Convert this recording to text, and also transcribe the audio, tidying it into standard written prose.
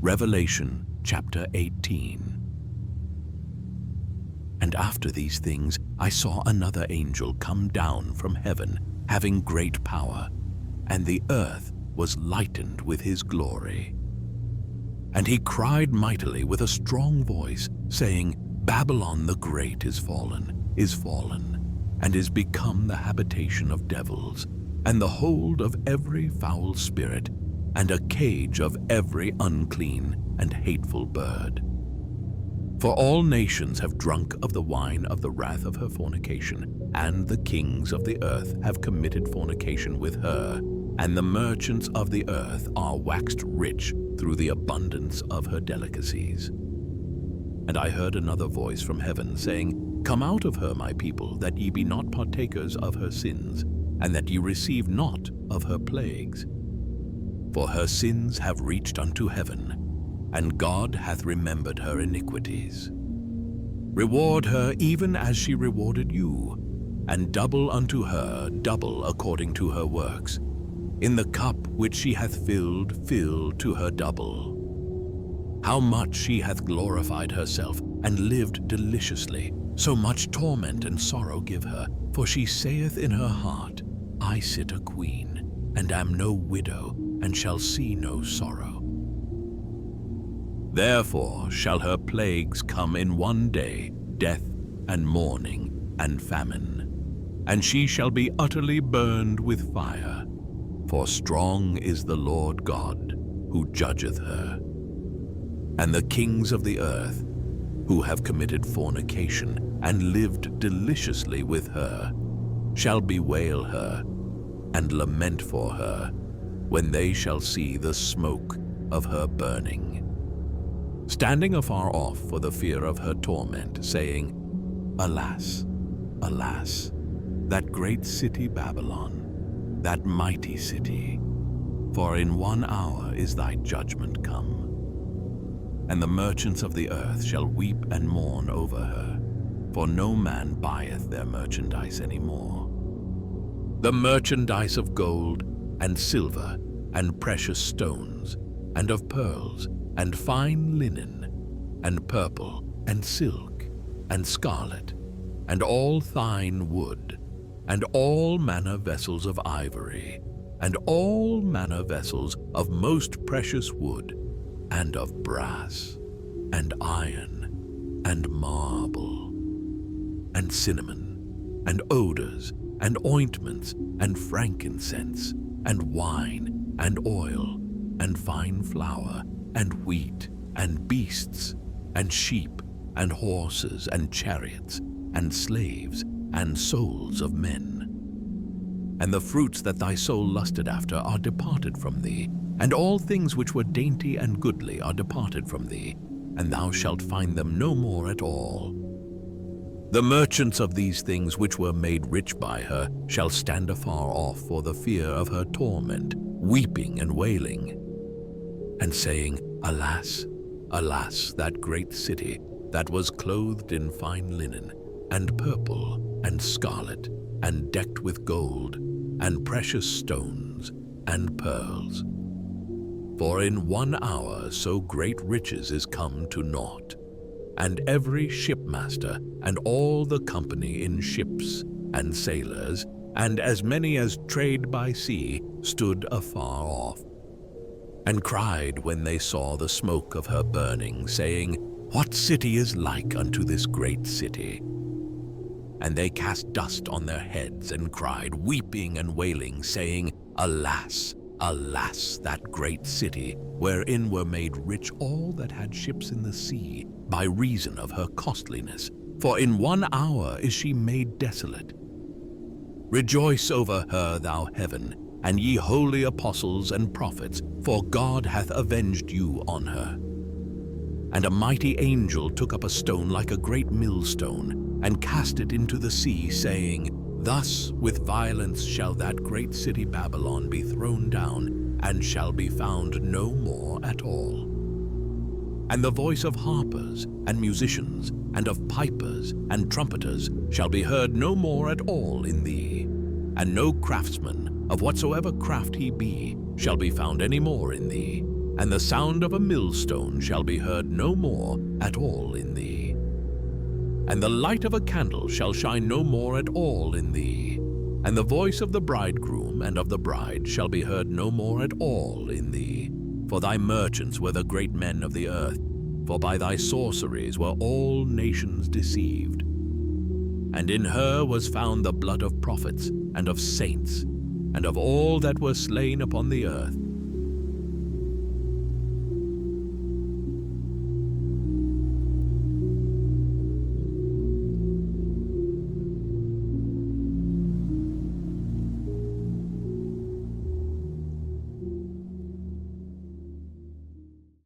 Revelation chapter 18. And after these things I saw another angel come down from heaven, having great power, and the earth was lightened with his glory. And he cried mightily with a strong voice, saying, Babylon the Great is fallen, and is become the habitation of devils, and the hold of every foul spirit, and a cage of every unclean and hateful bird. For all nations have drunk of the wine of the wrath of her fornication, and the kings of the earth have committed fornication with her, and the merchants of the earth are waxed rich through the abundance of her delicacies. And I heard another voice from heaven saying, Come out of her, my people, that ye be not partakers of her sins, and that ye receive not of her plagues. For her sins have reached unto heaven, and God hath remembered her iniquities. Reward her even as she rewarded you, and double unto her, double according to her works. In the cup which she hath filled, fill to her double. How much she hath glorified herself, and lived deliciously, so much torment and sorrow give her. For she saith in her heart, I sit a queen, and am no widow, and shall see no sorrow. Therefore shall her plagues come in one day, death and mourning and famine. And she shall be utterly burned with fire. For strong is the Lord God, who judgeth her. And the kings of the earth, who have committed fornication, and lived deliciously with her, shall bewail her, and lament for her, when they shall see the smoke of her burning. Standing afar off for the fear of her torment, saying, Alas, alas, that great city Babylon, that mighty city, for in 1 hour is thy judgment come. And the merchants of the earth shall weep and mourn over her, for no man buyeth their merchandise any more. The merchandise of gold and silver and precious stones, and of pearls, and fine linen, and purple, and silk, and scarlet, and all fine wood, and all manner vessels of ivory, and all manner vessels of most precious wood, and of brass, and iron, and marble, and cinnamon, and odors, and ointments, and frankincense, and wine, and oil, and fine flour, and wheat, and beasts, and sheep, and horses, and chariots, and slaves, and souls of men. And the fruits that thy soul lusted after are departed from thee, and all things which were dainty and goodly are departed from thee, and thou shalt find them no more at all. The merchants of these things which were made rich by her shall stand afar off for the fear of her torment, weeping and wailing, and saying, Alas, alas, that great city, that was clothed in fine linen, and purple, and scarlet, and decked with gold, and precious stones, and pearls. For in 1 hour so great riches is come to naught, and every shipmaster, and all the company in ships, and sailors, and as many as trade by sea, stood afar off, and cried when they saw the smoke of her burning, saying, What city is like unto this great city? And they cast dust on their heads, and cried, weeping and wailing, saying, Alas, alas, that great city, wherein were made rich all that had ships in the sea, by reason of her costliness. For in 1 hour is she made desolate. Rejoice over her, thou heaven, and ye holy apostles and prophets, for God hath avenged you on her. And a mighty angel took up a stone like a great millstone, and cast it into the sea, saying, Thus with violence shall that great city Babylon be thrown down, and shall be found no more at all. And the voice of harpers and musicians, and of pipers and trumpeters shall be heard no more at all in thee. And no craftsman, of whatsoever craft he be, shall be found any more in thee. And the sound of a millstone shall be heard no more at all in thee. And the light of a candle shall shine no more at all in thee. And the voice of the bridegroom and of the bride shall be heard no more at all in thee. For thy merchants were the great men of the earth, for by thy sorceries were all nations deceived. And in her was found the blood of prophets, and of saints, and of all that were slain upon the earth,